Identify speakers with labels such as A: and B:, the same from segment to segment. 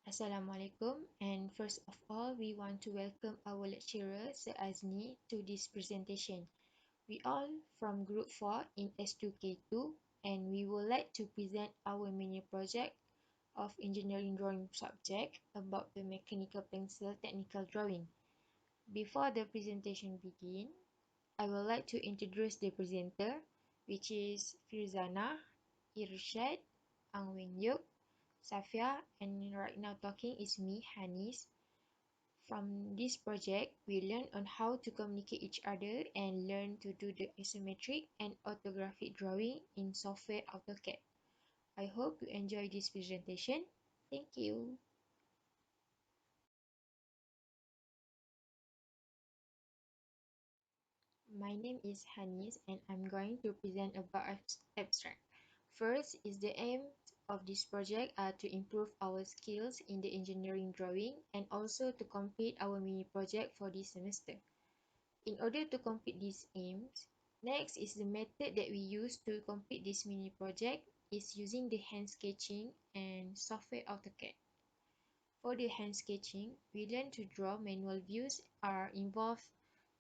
A: Assalamualaikum, and first of all, we want to welcome our lecturer, Sir Azni, to this presentation. We all from Group 4 in S2K2, and we would like to present our mini project of engineering drawing subject about the mechanical pencil technical drawing. Before the presentation begin, I would like to introduce the presenter, which is Firzana, Irshad, Ang Wen Yuk, Safia, and right now talking is me, Hanis. From this project, we learn on how to communicate each other and learn to do the isometric and orthographic drawing in software AutoCAD. I hope you enjoy this presentation. Thank you. My name is Hanis and I'm going to present about abstract. First is the aim of this project are to improve our skills in the engineering drawing and also to complete our mini project for this semester. In order to complete these aims, next is the method that we use to complete this mini project is using the hand sketching and software AutoCAD. For the hand sketching, we learn to draw manual views are involved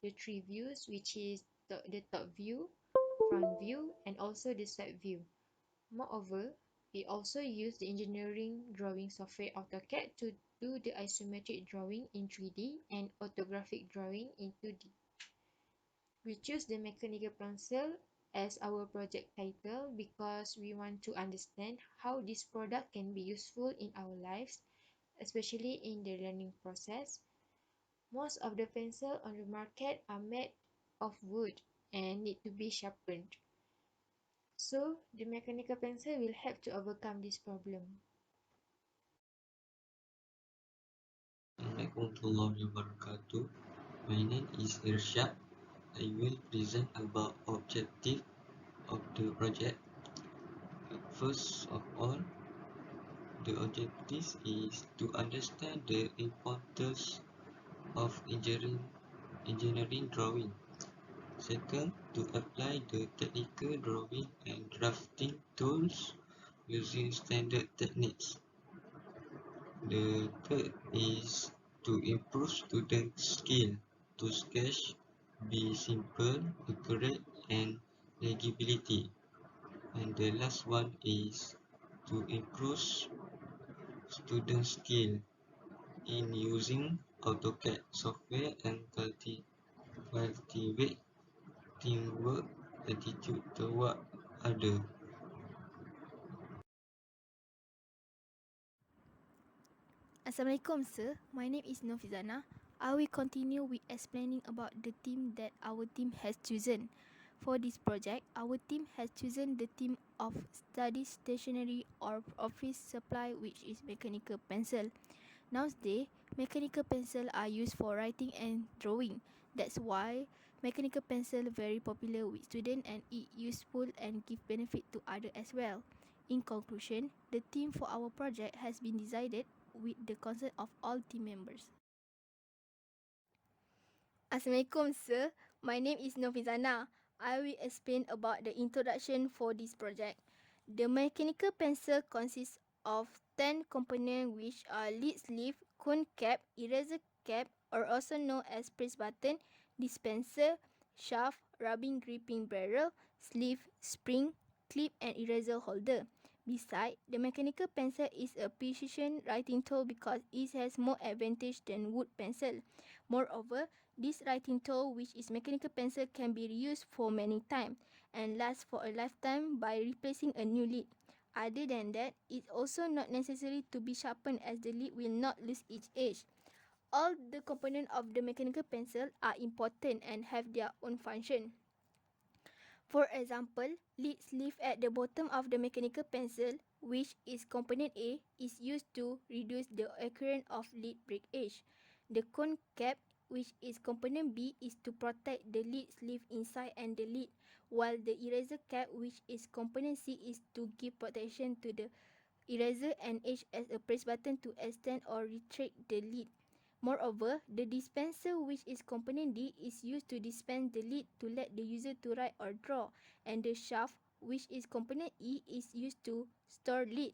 A: the three views which is the top view, front view and also the side view. Moreover, we also use the engineering drawing software AutoCAD to do the isometric drawing in 3D and orthographic drawing in 2D. We choose the mechanical pencil as our project title because we want to understand how this product can be useful in our lives, especially in the learning process. Most of the pencils on the market are made of wood and need to be sharpened. So, the mechanical pencil will help to overcome this problem.
B: Assalamualaikum warahmatullahi wabarakatuh. My name is Irsyad. I will present about objective of the project. First of all, the objective is to understand the importance of engineering drawing. Second, to apply the technical drawing and drafting tools using standard techniques. The third is to improve student skill to sketch be simple, accurate, and legibility. And the last one is to improve student skill in using AutoCAD software and cultivate teamwork attitude toward other.
C: Assalamualaikum sir, my name is Nofizana. I will continue with explaining about the theme that our team has chosen. For this project, our team has chosen the theme of study stationery or office supply, which is mechanical pencil. Nowadays, mechanical pencil are used for writing and drawing. That's why mechanical pencil very popular with students and it useful and give benefit to others as well. In conclusion, the theme for our project has been decided with the consent of all team members. Assalamualaikum sir, my name is Novizana. I will explain about the introduction for this project. The mechanical pencil consists of 10 components which are lead sleeve, cone cap, eraser cap or also known as press button, dispenser, shaft, rubbing gripping barrel, sleeve, spring, clip and eraser holder. Besides, the mechanical pencil is a precision writing tool because it has more advantage than wood pencil. Moreover, this writing tool, which is mechanical pencil, can be reused for many times and lasts for a lifetime by replacing a new lead. Other than that, it's also not necessary to be sharpened as the lead will not lose its edge. All the components of the mechanical pencil are important and have their own function. For example, lead sleeve at the bottom of the mechanical pencil, which is component A, is used to reduce the occurrence of lead breakage. The cone cap, which is component B, is to protect the lead sleeve inside and the lead, while the eraser cap, which is component C, is to give protection to the eraser and edge as a press button to extend or retract the lead. Moreover, the dispenser, which is component D, is used to dispense the lead to let the user to write or draw, and the shaft, which is component E, is used to store lead.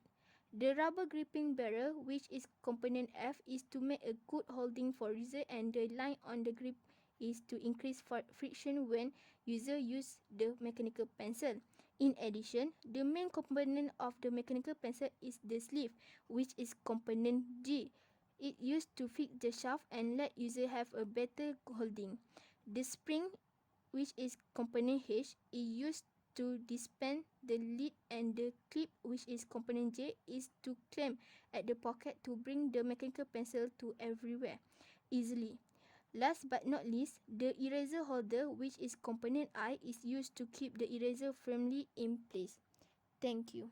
C: The rubber gripping barrel, which is component F, is to make a good holding for user, and the line on the grip is to increase friction when user use the mechanical pencil. In addition, the main component of the mechanical pencil is the sleeve, which is component G. It used to fix the shaft and let user have a better holding. The spring, which is component H, is used to dispense the lead, and the clip, which is component J, is to clamp at the pocket to bring the mechanical pencil to everywhere easily. Last but not least, the eraser holder, which is component I, is used to keep the eraser firmly in place. Thank you.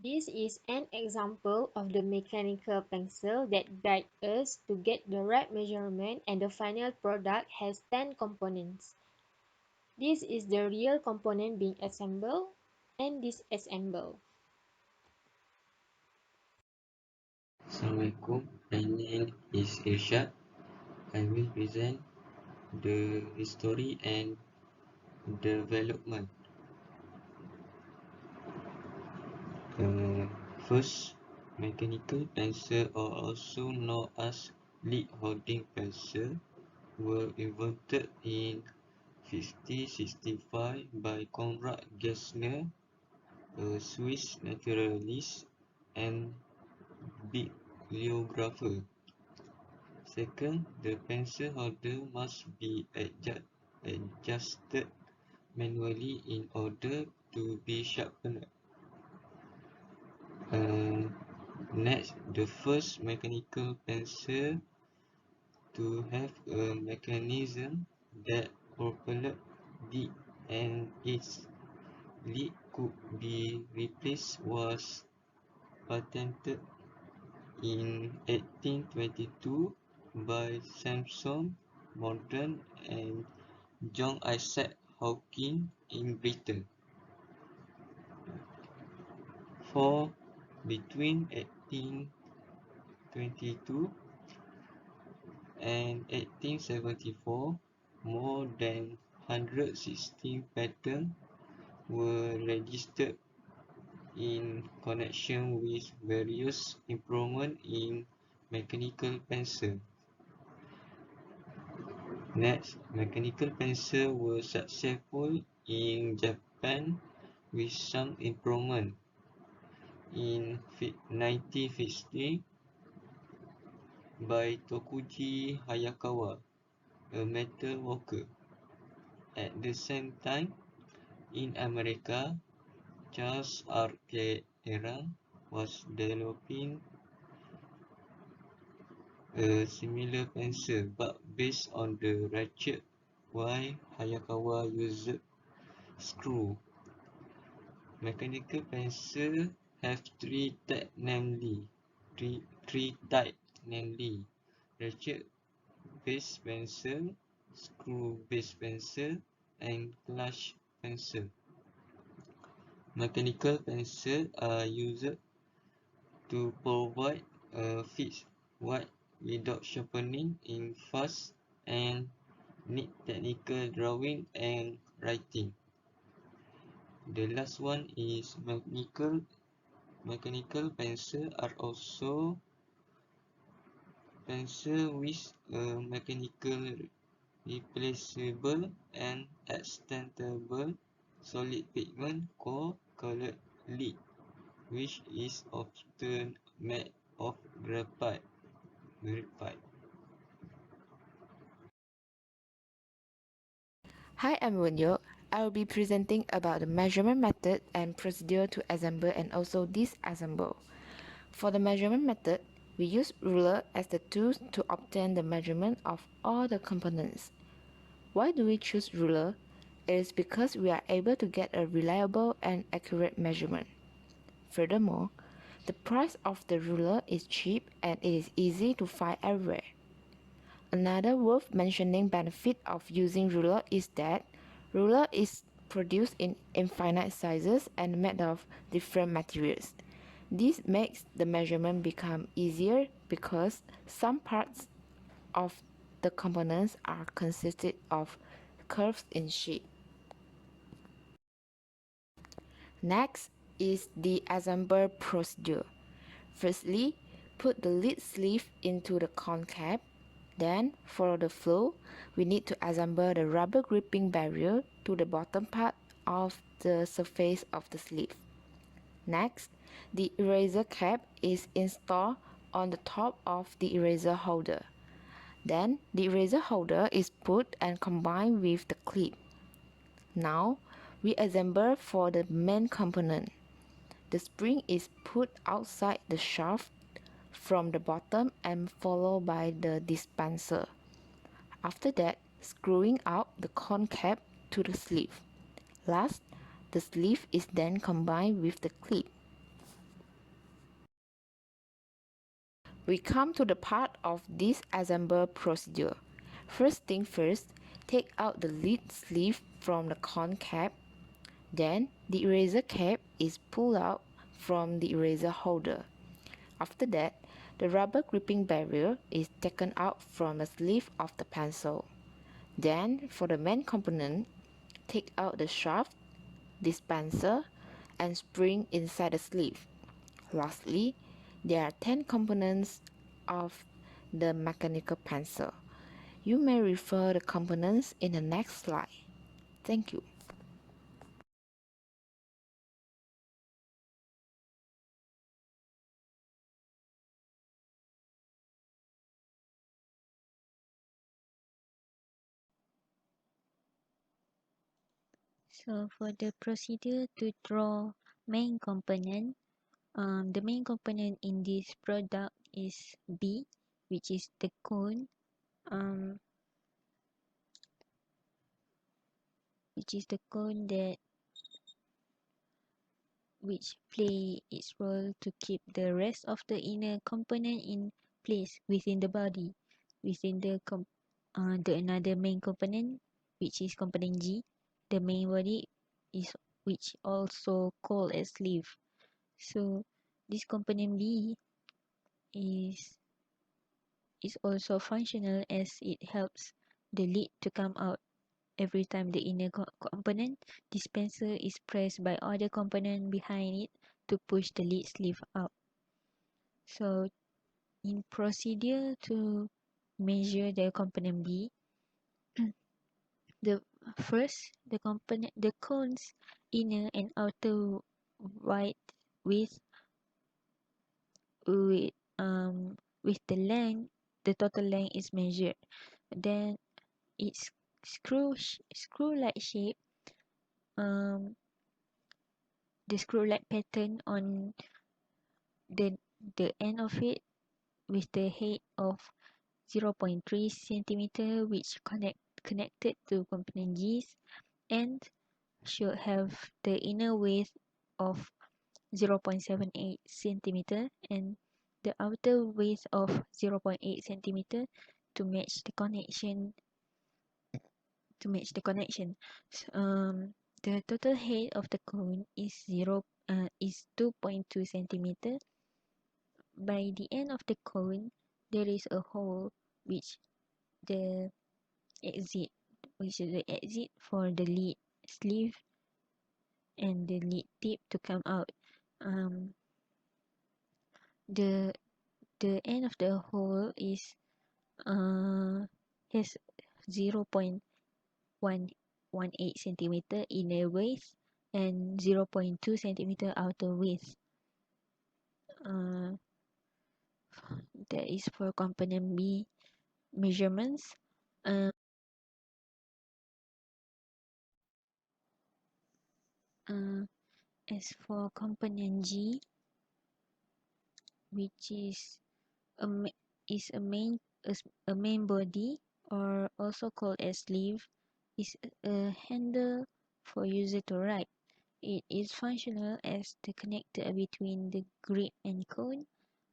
A: This is an example of the mechanical pencil that guides us to get the right measurement, and the final product has 10 components. This is the real component being assembled and disassembled.
B: Assalamualaikum, my name is Irshad. I will present the history and development. First, mechanical pencil, or also known as lead holding pencil, were invented in 1565 by Konrad Gessner, a Swiss naturalist and bibliographer. Second, the pencil holder must be adjusted manually in order to be sharpened. Next, the first mechanical pencil to have a mechanism that propelled it and its lead could be replaced was patented in 1822 by Sampson Morton and John Isaac Hawkins in Britain. For between 1822 and 1874, more than 116 patents were registered in connection with various improvements in mechanical pencil. Next, mechanical pencil were successful in Japan with some improvement. In 1950, by Tokuji Hayakawa, a metal worker. At the same time, in America, Charles R. Keran was developing a similar pencil but based on the ratchet, while Hayakawa used screw. Mechanical pencil have three types, namely ratchet-based pencil, screw-based pencil, and clutch pencil. Mechanical pencils are used to provide a fixed weight without sharpening in fast and neat technical drawing and writing. The last one is mechanical pencils are also pencils with a mechanical replaceable and extendable solid pigment called colored lead, which is often made of graphite.
D: Hi, I'm Wenyo. I will be presenting about the measurement method and procedure to assemble and also disassemble. For the measurement method, we use ruler as the tool to obtain the measurement of all the components. Why do we choose ruler? It is because we are able to get a reliable and accurate measurement. Furthermore, the price of the ruler is cheap and it is easy to find everywhere. Another worth mentioning benefit of using ruler is that ruler is produced in infinite sizes and made of different materials. This makes the measurement become easier because some parts of the components are consisted of curves in shape. Next is the assembly procedure. Firstly, put the lead sleeve into the cone cap. Then, for the flow, we need to assemble the rubber gripping barrier to the bottom part of the surface of the sleeve. Next, the eraser cap is installed on the top of the eraser holder. Then, the eraser holder is put and combined with the clip. Now, we assemble for the main component. The spring is put outside the shaft from the bottom and followed by the dispenser. After that, screwing out the cone cap to the sleeve. Last, the sleeve is then combined with the clip. We come to the part of this assembly procedure. First thing first, take out the lead sleeve from the cone cap. Then, the eraser cap is pulled out from the eraser holder. After that, the rubber gripping barrier is taken out from the sleeve of the pencil. Then, for the main component, take out the shaft, dispenser, and spring inside the sleeve. Lastly, there are 10 components of the mechanical pencil. You may refer the components in the next slide. Thank you.
E: So for the procedure to draw main component, the main component in this product is B, which is the cone, um, that which play its role to keep the rest of the inner component in place within the body. Within the another main component, which is component G, the main body is which also called as sleeve. So this component B is also functional as it helps the lid to come out every time the inner component dispenser is pressed by other component behind it to push the lid sleeve out. So in procedure to measure the component B, the the cone's inner and outer wide width with the length, the total length is measured. Then its screw like shape, the screw like pattern on the end of it with the head of 0.3 centimeter, which connected to component G's and should have the inner width of 0.78 centimeter and the outer width of 0.8 centimeter to match the connection. The total height of the cone is 2.2 centimeter. By the end of the cone, there is a hole which the exit, which is the exit for the lead sleeve and the lead tip to come out. The end of the hole is has 0.118 centimeter inner width and 0.2 centimeter outer width. That is for component B measurements. As for component G, which is a main body or also called as sleeve, is a handle for user to write. It is functional as the connector between the grip and cone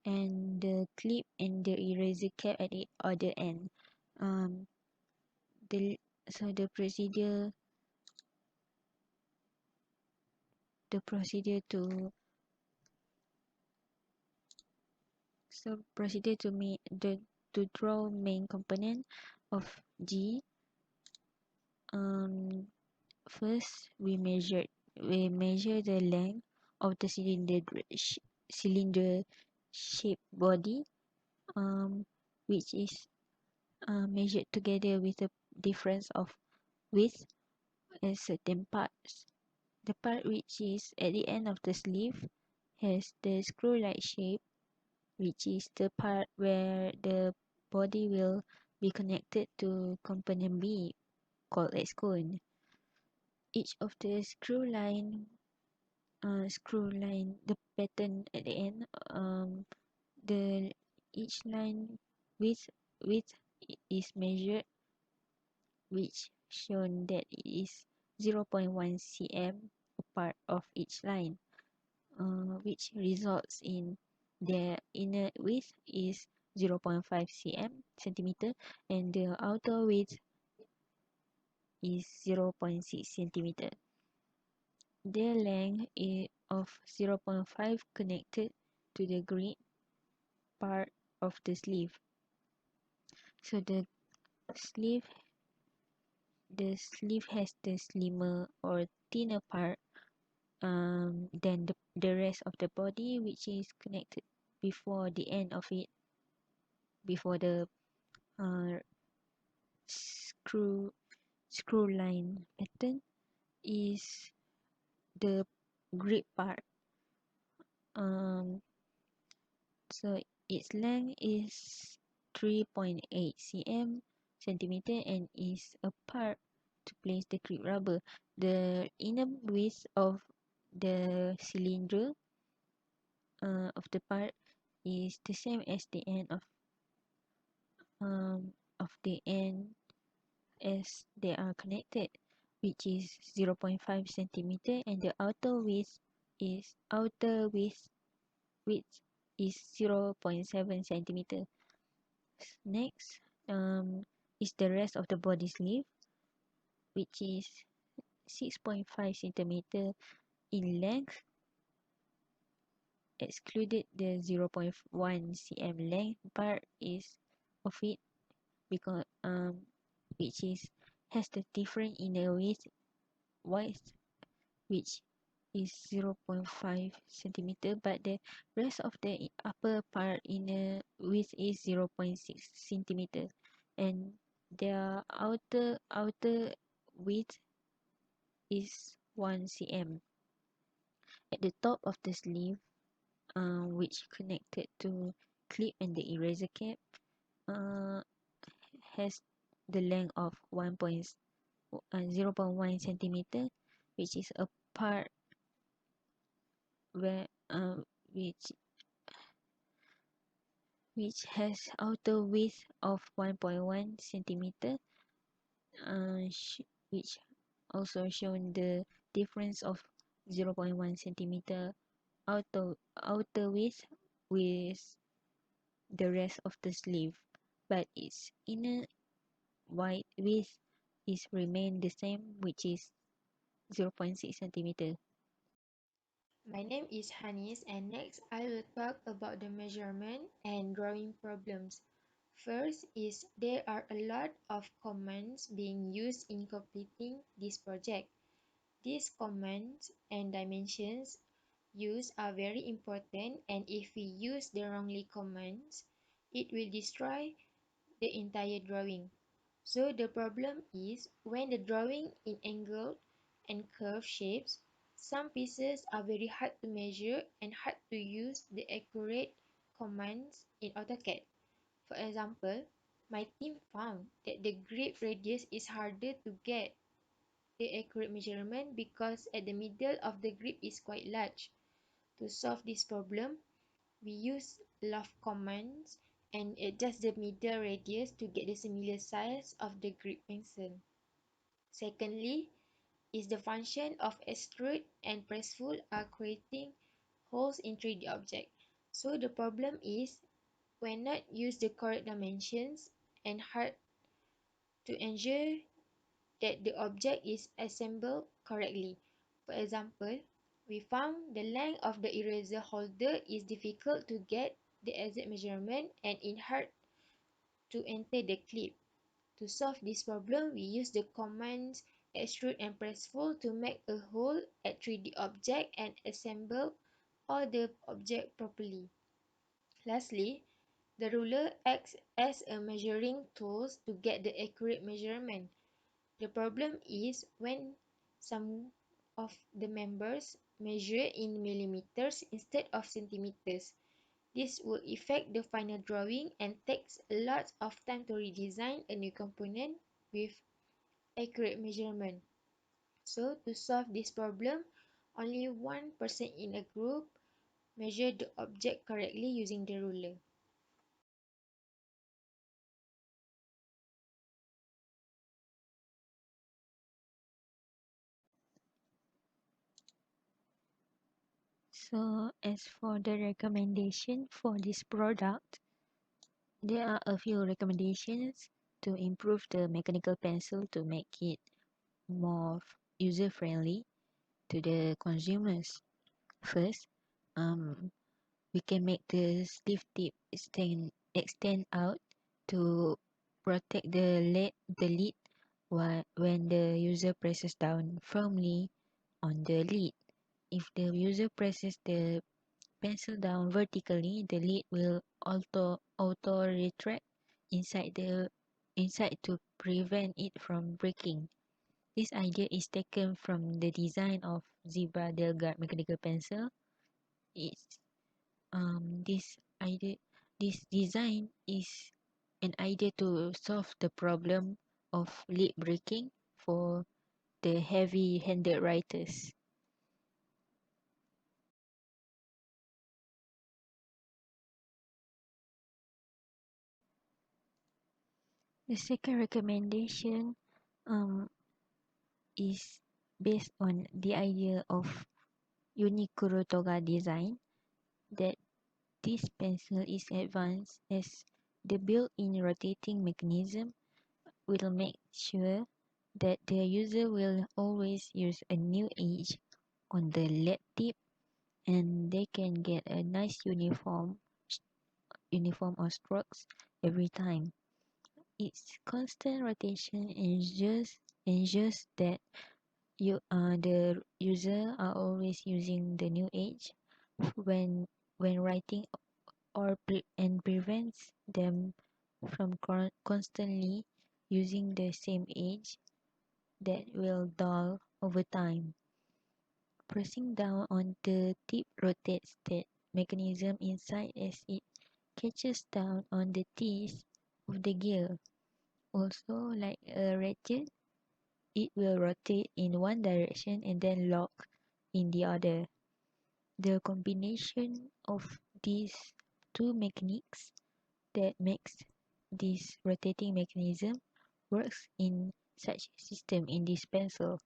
E: and the clip and the eraser cap at the other end. The procedure to draw main component of G. First we measured we measure the length of the cylinder shaped body, which is measured together with the difference of width in certain parts. The part which is at the end of the sleeve has the screw-like shape, which is the part where the body will be connected to component B, called as cone. Each of the the pattern at the end, the each line width width is measured, which shown that it is 0.1 cm apart of each line, which results in the inner width is 0.5 centimeter and the outer width is 0.6 centimeter. The length is of 0.5 connected to the grip part of the sleeve. So sleeve the sleeve has the slimmer or thinner part than the rest of the body, which is connected before the end of it, before the uh, screw line pattern is the grip part. um so its length is 3.8 centimeter and is a part to place the grip rubber. The inner width of the cylinder of the part is the same as the end of the end as they are connected, which is 0.5 centimeter, and the outer width is 0.7 centimeter. Next, is the rest of the body sleeve, which is 6.5 centimeter in length, excluded the 0.1 cm length part is of it, because which is has the different inner width, which is 0.5 centimeter, but the rest of the upper part inner width is 0.6 centimeter, and their outer width is 1 cm. At the top of the sleeve, which connected to clip and the eraser cap, uh, has the length of 0.1 centimeter, which is a part where which has outer width of 1.1 centimeter, which also shown the difference of 0.1 centimeter outer width with the rest of the sleeve, but its inner wide width is remain the same, which is 0.6 centimeter.
A: My name is Hanis, and next I will talk about the measurement and drawing problems. First is there are a lot of commands being used in completing this project. These commands and dimensions used are very important, and if we use the wrongly commands, it will destroy the entire drawing. So the problem is when the drawing in angled and curved shapes, some pieces are very hard to measure and hard to use the accurate commands in AutoCAD. For example, my team found that the grip radius is harder to get the accurate measurement because at the middle of the grip is quite large. To solve this problem, we use loft commands and adjust the middle radius to get the similar size of the grip pencil. Secondly, is the function of extrude and press full are creating holes in 3D object. So the problem is when not use the correct dimensions and hard to ensure that the object is assembled correctly. For example, we found the length of the eraser holder is difficult to get the exact measurement and it hard to enter the clip. To solve this problem, we use the commands extrude and press fold to make a hole at 3D object and assemble all the object properly. Lastly, the ruler acts as a measuring tool to get the accurate measurement. The problem is when some of the members measure in millimeters instead of centimeters. This will affect the final drawing and takes a lot of time to redesign a new component with accurate measurement. So to solve this problem, only one person in a group measure the object correctly using the ruler.
E: So as for the recommendation for this product, there are a few recommendations to improve the mechanical pencil to make it more user friendly to the consumers. First, we can make the sleeve tip extend out to protect the lid when the user presses down firmly on the lid. If the user presses the pencil down vertically, the lid will auto retract inside to prevent it from breaking. This idea is taken from the design of Zebra Delgard mechanical pencil. It's this idea this design is an idea to solve the problem of lid breaking for the heavy-handed writers. The second recommendation um, is based on the idea of Unikuro Toga design, that this pencil is advanced as the built-in rotating mechanism will make sure that the user will always use a new edge on the lead tip, and they can get a nice uniform of strokes every time. Its constant rotation ensures that the user are always using the new edge when writing and prevents them from constantly using the same edge that will dull over time. Pressing down on the tip rotates the mechanism inside as it catches down on the teeth of the gear. Also, like a ratchet, it will rotate in one direction and then lock in the other. The combination of these two mechanics that makes this rotating mechanism works in such system in this pencil.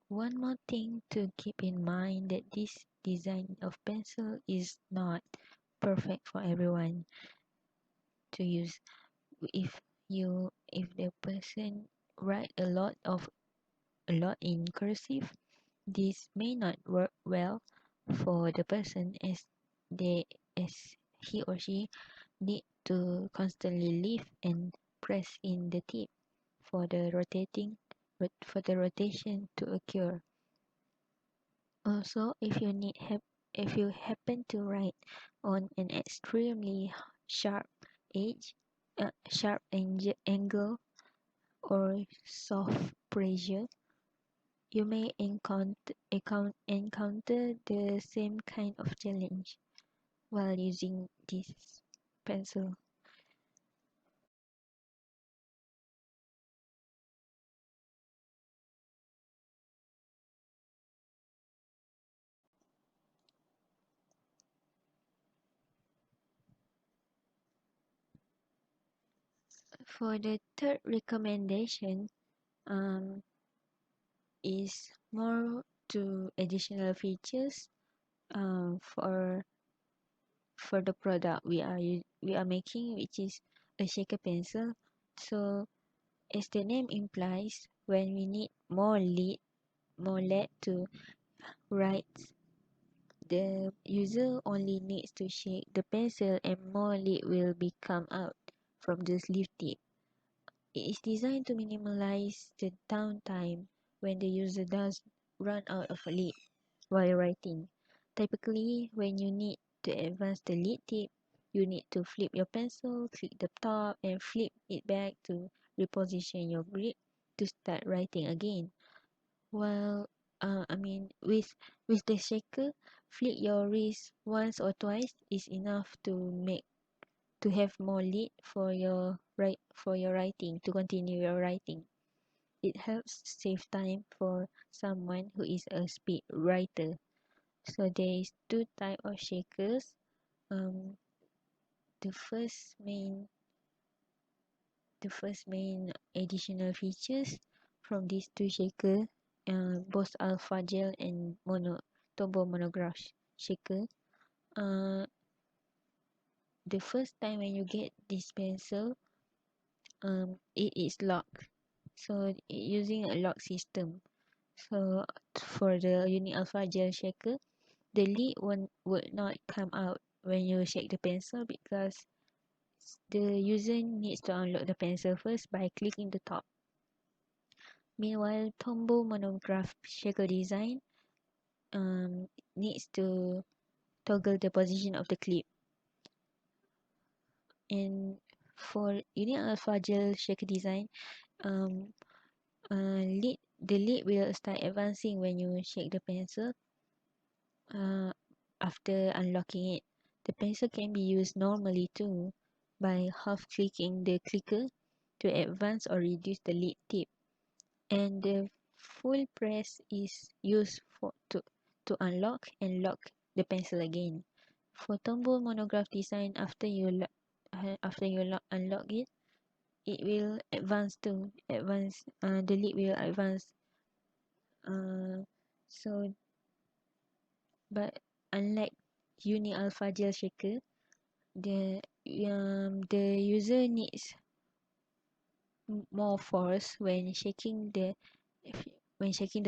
E: One more thing to keep in mind that this design of pencil is not perfect for everyone to use. If the person write a lot in cursive, this may not work well for the person as he or she need to constantly lift and press in the tip for the rotation to occur. Also, if you happen to write on an extremely sharp edge, angle, or soft pressure, you may encounter the same kind of challenge while using this pencil. For the third recommendation, um, is more to additional features for the product we are making, which is a shaker pencil. So as the name implies, when we need more lead to write, the user only needs to shake the pencil and more lead will be come out from the sleeve tip. It is designed to minimize the downtime when the user does run out of lead while writing. Typically, when you need to advance the lead tip, you need to flip your pencil, click the top, and flip it back to reposition your grip to start writing again. While with the shaker, flick your wrist once or twice is enough to have more lead for your writing to continue your writing. It helps save time for someone who is a speed writer. So there is two type of shakers. Um, the first main additional features from these two shaker, both alpha gel and turbo monograph shaker. Uh, the first time when you get this pencil, it is locked. So using a lock system. So for the Uni Alpha gel shaker, the lid would not come out when you shake the pencil because the user needs to unlock the pencil first by clicking the top. Meanwhile, Tombow monograph shaker design needs to toggle the position of the clip. And for Uni Alpha gel shaker design, um, the lid will start advancing when you shake the pencil after unlocking it. The pencil can be used normally too by half clicking the clicker to advance or reduce the lead tip, and the full press is used to unlock and lock the pencil again. For Tombow monograph design, unlock it, it will advance to advance. The lead will advance. Uh, so but unlike Uni Alpha gel shaker, the user needs more force when shaking the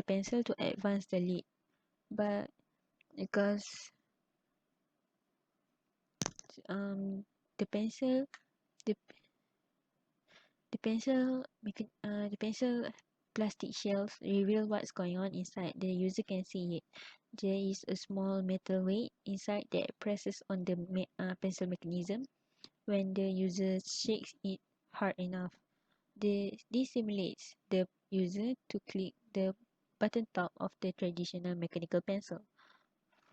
E: pencil to advance the lead. But because um the pencil the the pencil plastic shells reveal what's going on inside, the user can see it. There is a small metal weight inside that presses on the pencil mechanism when the user shakes it hard enough. This simulates the user to click the button top of the traditional mechanical pencil.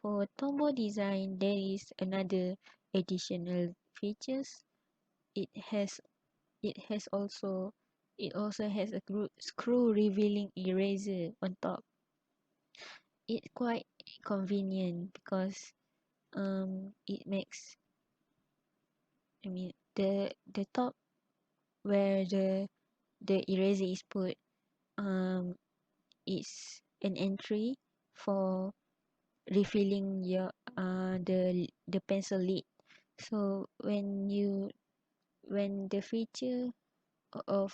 E: For Tombow design, there is another additional features. It has it has also it also has a screw revealing eraser on top. It's quite convenient because it makes the top where the eraser is put is an entry for refilling your the pencil lid. So when the feature of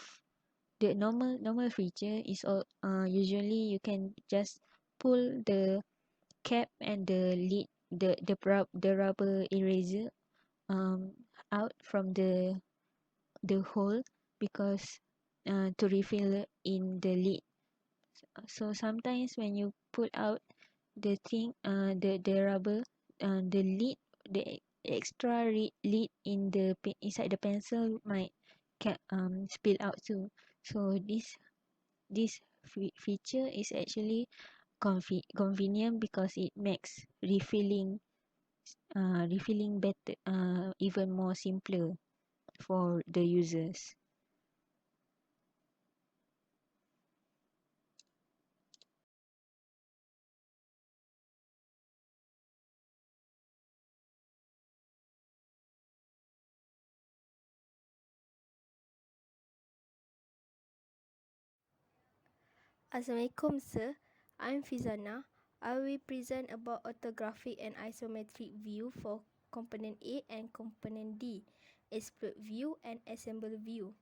E: the normal feature is all usually you can just pull the cap and the lid, the rubber eraser um out from the hole because to refill in the lid. So sometimes when you pull out the rubber, the lid, the extra lid in inside the pencil might spill out too. So this feature is actually convenient because it makes refilling better, even more simpler for the users.
C: Assalamualaikum sir, I'm Fizana. I will present about orthographic and isometric view for component A and component D, explode view and assemble view.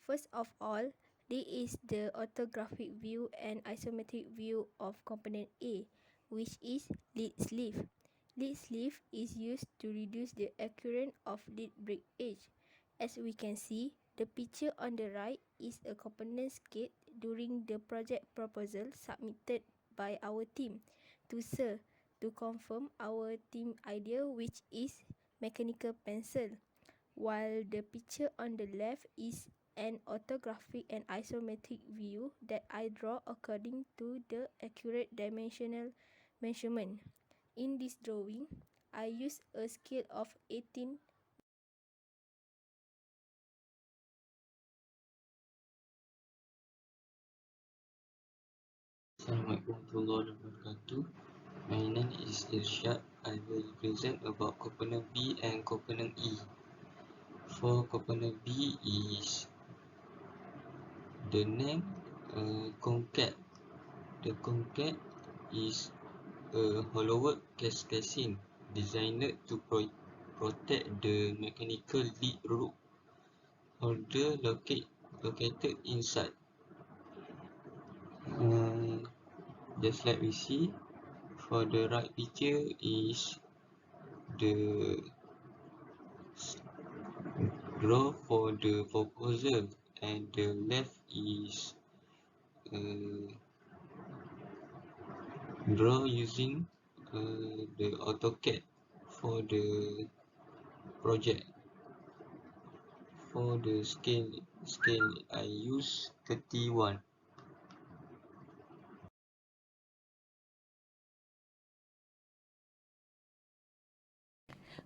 C: First of all, this is the orthographic view and isometric view of component A, which is lead sleeve. Lead sleeve is used to reduce the occurrence of lead breakage. As we can see, the picture on the right, is a component skate during the project proposal submitted by our team to Sir to confirm our team idea, which is mechanical pencil, while the picture on the left is an orthographic and isometric view that I draw according to the accurate dimensional measurement. In this drawing, I use a scale of 18.
B: Assalamualaikum warahmatullahi wabarakatuh. My name is Irshad. I will present about component B and component E. For component B is the name Concat. The Concat is a hollow casing designed to protect the mechanical lead rope holder located inside. Just like we see, for the right picture is the draw for the proposal, and the left is draw using the AutoCAD for the project. For the scale I use 31.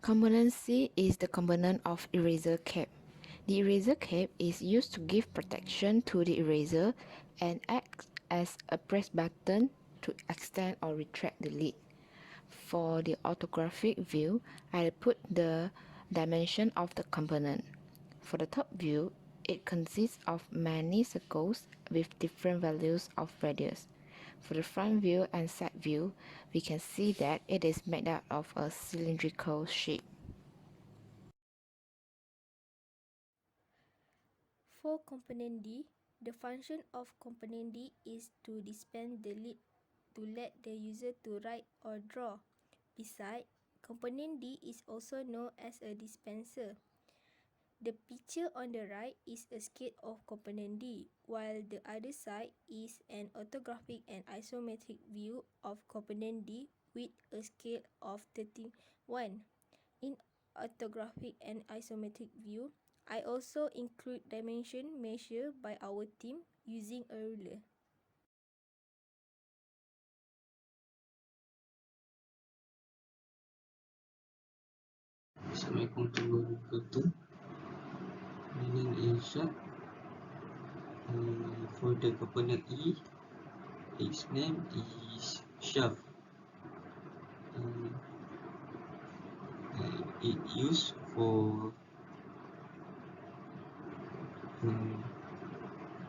D: Component C is the component of eraser cap. The eraser cap is used to give protection to the eraser and acts as a press button to extend or retract the lid. For the orthographic view, I put the dimension of the component. For the top view, it consists of many circles with different values of radius. For the front view and side view, we can see that it is made up of a cylindrical shape.
C: For component D, the function of component D is to dispense the lead to let the user to write or draw. Besides, component D is also known as a dispenser. The picture on the right is a sketch of component D, while the other side is an orthographic and isometric view of component D with a scale of 31. In orthographic and isometric view, I also include dimension measured by our team using a ruler.
B: Assalamualaikum warahmatullahi wabarakatuh. My name is Irshad. For the component E, its name is shaft. It used for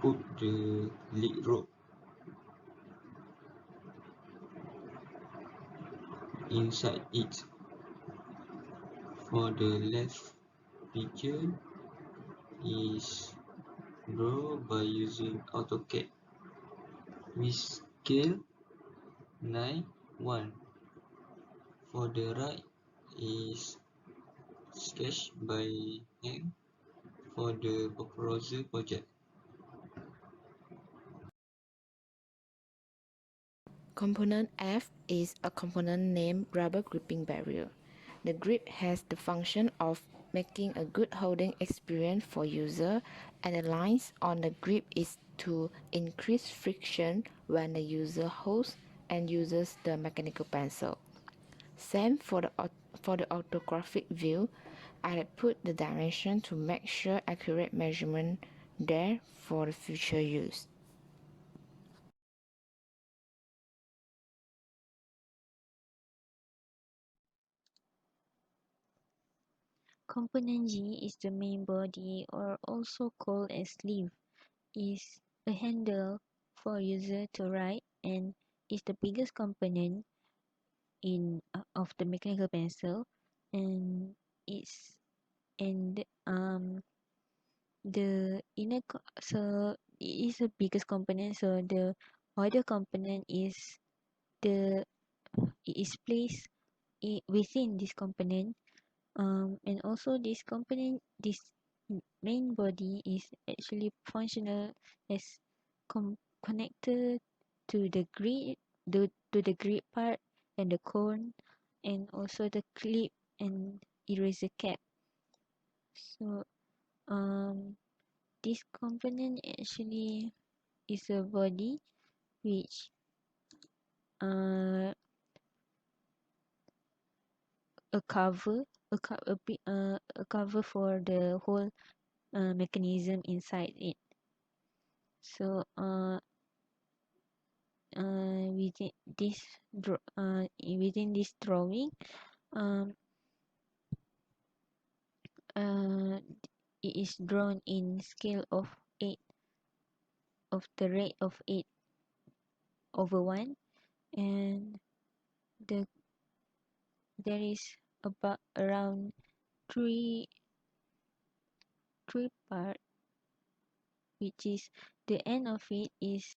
B: put the lead rope inside it. For the left picture is draw by using AutoCAD with scale 9:1. For the right is sketched by hand for the proposal project.
D: Component F is a component named rubber gripping barrier. The grip has the function of making a good holding experience for user, and the lines on the grip is to increase friction when the user holds and uses the mechanical pencil. Same for the orthographic view. I put the dimension to make sure accurate measurement there for the future use.
E: Component G is the main body, or also called as sleeve, is a handle for user to write and is the biggest component of the mechanical pencil, and it's and the so it is the biggest component, so the other component is the it is placed within this component, and also this component main body is actually functional as connector to the grid, to the grid part and the cone, and also the clip and eraser cap. So this component actually is a body which a cover a cover for the whole mechanism inside it. So within this within this drawing, um uh it is drawn in scale of 8 of the rate of 8/1, and the there is about around three part, which is the end of it is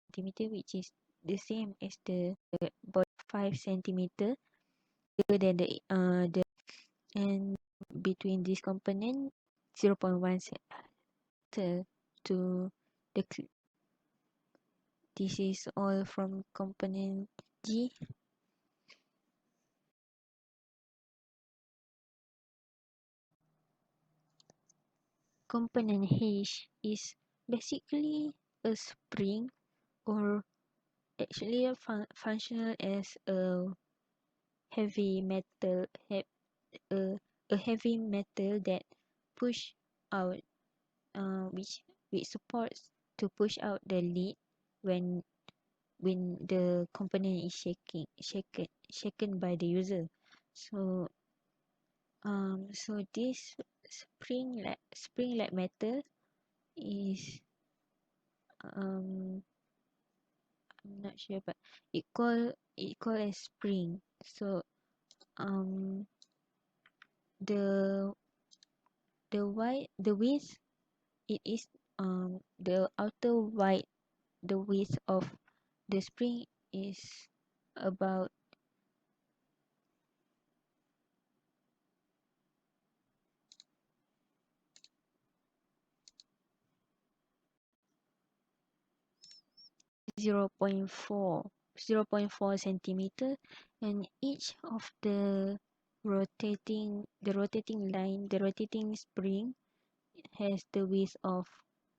E: centimeter, which is the same as the body 5 centimeter bigger than the and between this component 0.1 centimeter to the this is all from component G. Component H is basically a spring, or actually functional as a heavy metal a heavy metal that push out which supports to push out the lid when the component is shaken by the user. So this spring like metal is I'm not sure, but it call as spring. So um the the width, it is the outer wide the width of the spring is about 0.4 centimeter, and each of the rotating spring has the width of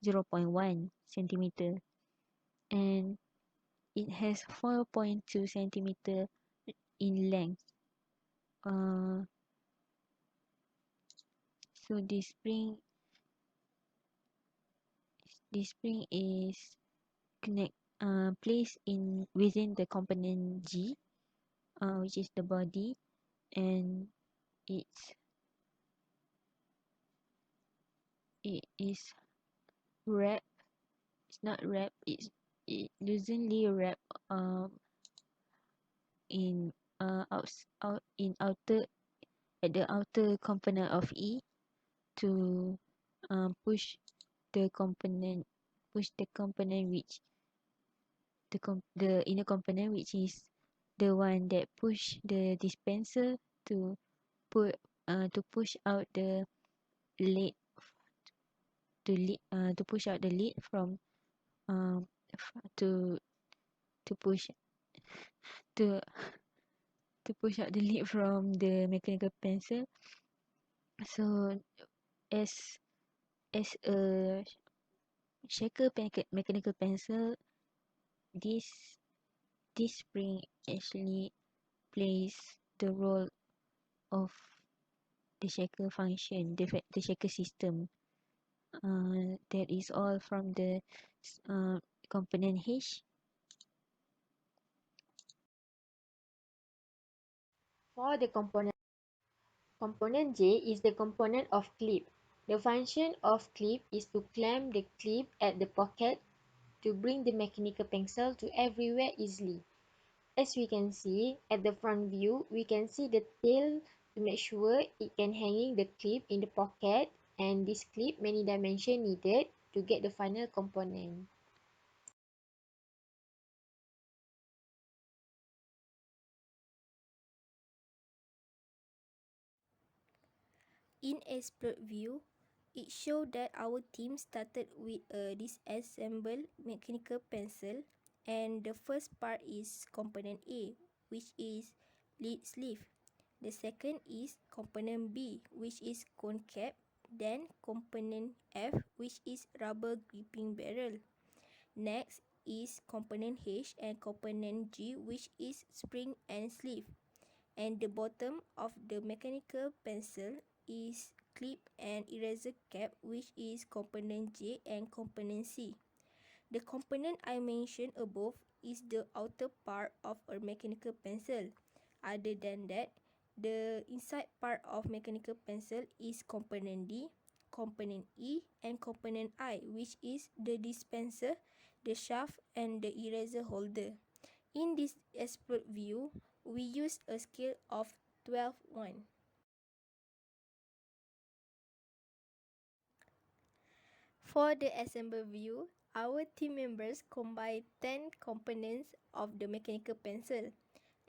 E: 0.1 centimeter, and it has 4.2 centimeter in length. So this spring is placed in within the component G, which is the body, and it's it is wrapped. It's not wrapped. It loosely wrapped in outer at the outer component of E to push the component which the inner component, which is the one that push the dispenser to push out the lid to push out the lid from to to push to to push out the lid from the mechanical pencil. So as a shaker mechanical pencil, this spring actually plays the role of the shaker function, the shaker system. That is all from the component H.
A: For the component J is the component of clip. The function of clip is to clamp the clip at the pocket to bring the mechanical pencil to everywhere easily. As we can see at the front view, we can see the tail to make sure it can hanging the clip in the pocket, and this clip many dimension needed to get the final component.
C: In Explode view, it showed that our team started with a disassembled mechanical pencil, and the first part is component A, which is lead sleeve. The second is component B, which is cone cap, then component F, which is rubber gripping barrel. Next is component H and component G, which is spring and sleeve. And the bottom of the mechanical pencil is clip and eraser cap, which is component J and component C. The component I mentioned above is the outer part of a mechanical pencil. Other than that, the inside part of mechanical pencil is component D, component E, and component I, which is the dispenser, the shaft, and the eraser holder. In this explode view, we use a scale of 12:1. For the assemble view, our team members combine 10 components of the mechanical pencil,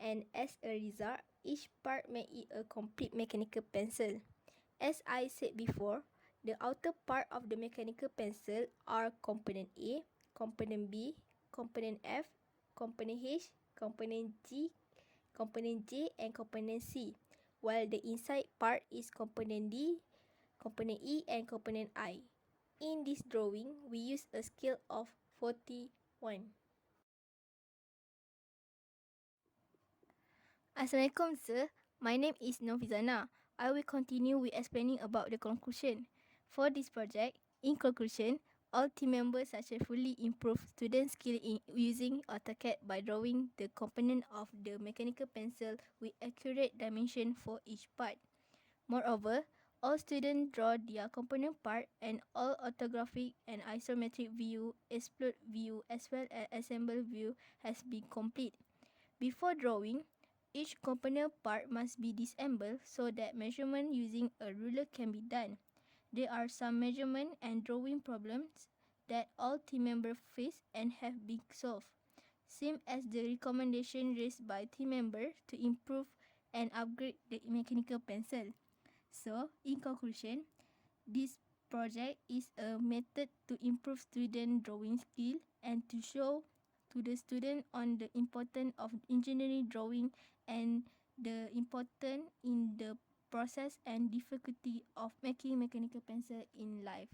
C: and as a result, each part make it a complete mechanical pencil. As I said before, the outer part of the mechanical pencil are component A, component B, component F, component H, component G, component J, and component C, while the inside part is component D, component E, and component I. In this drawing, we use a scale of 41. Assalamualaikum sir, my name is Nofizana. I will continue with explaining about the conclusion. For this project, in conclusion, all team members successfully improved student skill in using AutoCAD by drawing the component of the mechanical pencil with accurate dimension for each part. Moreover, all students draw their component part and all orthographic and isometric view, explode view as well as assemble view has been complete. Before drawing, each component part must be disassembled so that measurement using a ruler can be done. There are some measurement and drawing problems that all team members face and have been solved, same as the recommendation raised by team members to improve and upgrade the mechanical pencil. So, in conclusion, this project is a method to improve student drawing skill and to show to the student on the importance of engineering drawing and the importance in the process and difficulty of making mechanical pencil in life.